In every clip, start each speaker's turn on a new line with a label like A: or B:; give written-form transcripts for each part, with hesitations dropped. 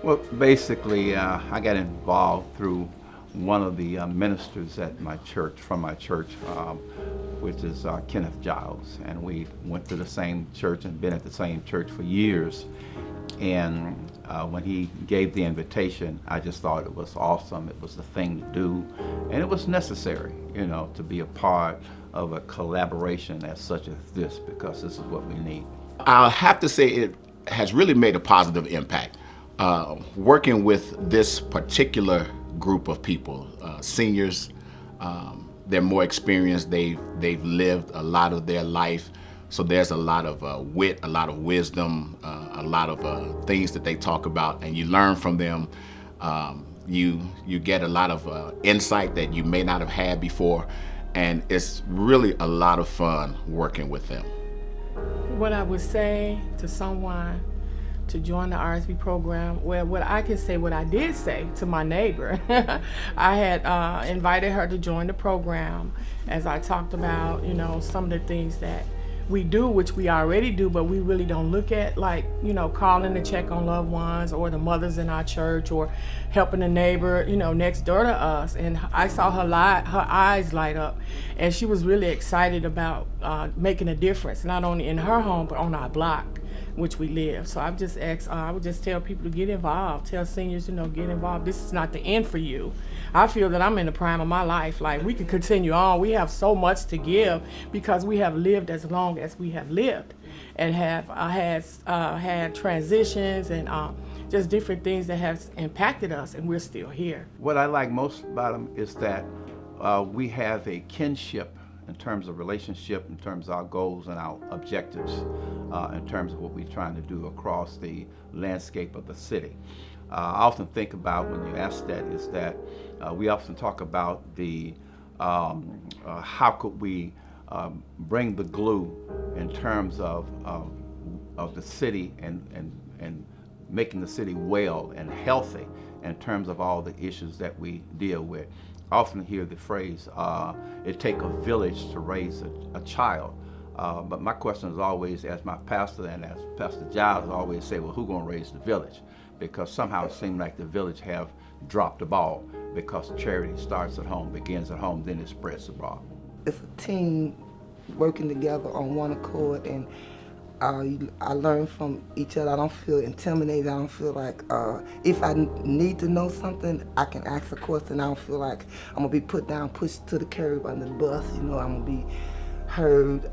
A: Well, basically, I got involved through one of the ministers at my church, from my church, which is Kenneth Giles. And we went to the same church and been at the same church for years. And when he gave the invitation, I just thought it was awesome. It was the thing to do. And it was necessary, to be a part of a collaboration as such as this, because this is what we need.
B: I'll have to say it has really made a positive impact. Working with this particular group of people, seniors, they're more experienced. They've lived a lot of their life, so there's a lot of wit, a lot of wisdom, a lot of things that they talk about, and you learn from them. You get a lot of insight that you may not have had before, and it's really a lot of fun working with them.
C: What I would say to someone to join the RSV program, well, what I did say to my neighbor, I had invited her to join the program as I talked about, some of the things that we do, which we already do, but we really don't look at, like, calling to check on loved ones or the mothers in our church or helping a neighbor, next door to us. And I saw her eyes light up, and she was really excited about making a difference, not only in her home, but on our block, which we live. So I've just asked, I would just tell people to get involved, tell seniors, get involved. This is not the end for you. I feel that I'm in the prime of my life. Like, we can continue on. We have so much to give because we have lived as long as we have lived and have had transitions and just different things that have impacted us, and we're still here.
A: What I like most about them is that we have a kinship in terms of relationship, in terms of our goals and our objectives, in terms of what we're trying to do across the landscape of the city. I often think about, when you ask that, is that we often talk about the how could we bring the glue in terms of the city and making the city well and healthy in terms of all the issues that we deal with. I often hear the phrase, it takes a village to raise a child. But my question is always, as my pastor and as Pastor Giles always say, well, who's going to raise the village? Because somehow it seems like the village have dropped the ball, because charity starts at home, begins at home, then it spreads abroad.
D: It's a team working together on one accord, and I learn from each other. I don't feel intimidated. I don't feel like if I need to know something, I can ask a question. I don't feel like I'm gonna be put down, pushed to the curb under the bus. I'm gonna be heard,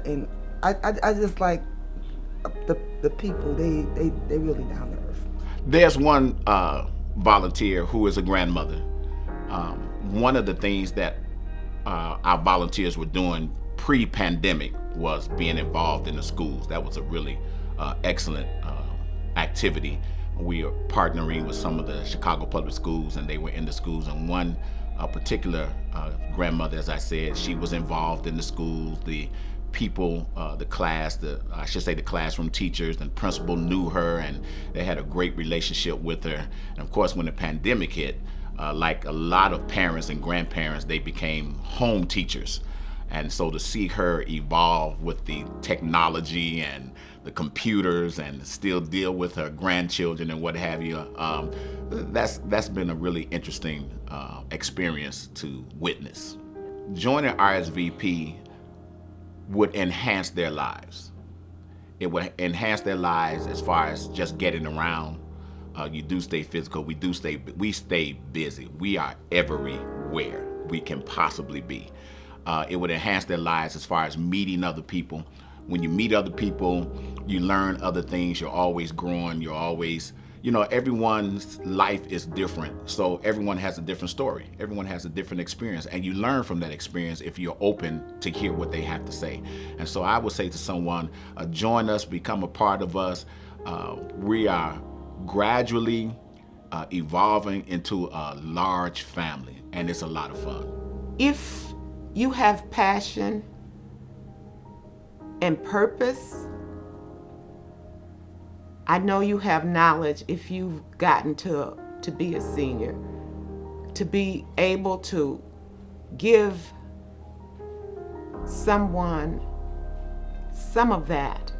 D: and I just like the people. They really down to earth.
B: There's one volunteer who is a grandmother. One of the things that our volunteers were doing pre-pandemic was being involved in the schools. That was a really excellent activity. We are partnering with some of the Chicago public schools, and they were in the schools. And one particular grandmother, as I said, she was involved in the schools. The people, the classroom teachers and principal knew her, and they had a great relationship with her. And of course, when the pandemic hit, like a lot of parents and grandparents, they became home teachers. And so to see her evolve with the technology and the computers and still deal with her grandchildren and what have you, that's been a really interesting experience to witness. Joining RSVP would enhance their lives. It would enhance their lives as far as just getting around. You do stay physical, we stay busy. We are everywhere we can possibly be. It would enhance their lives as far as meeting other people. When you meet other people, you learn other things. You're always growing. You're always, everyone's life is different. So everyone has a different story. Everyone has a different experience. And you learn from that experience if you're open to hear what they have to say. And so I would say to someone, join us, become a part of us. We are gradually evolving into a large family, and it's a lot of fun.
E: If you have passion and purpose, I know you have knowledge if you've gotten to be a senior, to be able to give someone some of that,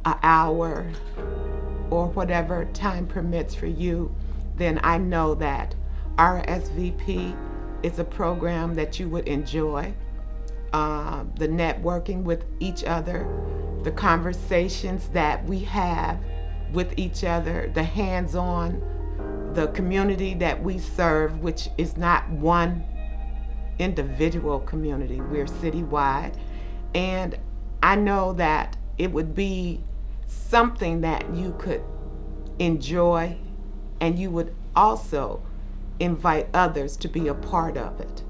E: an hour, or whatever time permits for you, then I know that RSVP is a program that you would enjoy. The networking with each other, the conversations that we have with each other, the hands-on, the community that we serve, which is not one individual community, we're citywide. And I know that it would be something that you could enjoy, and you would also invite others to be a part of it.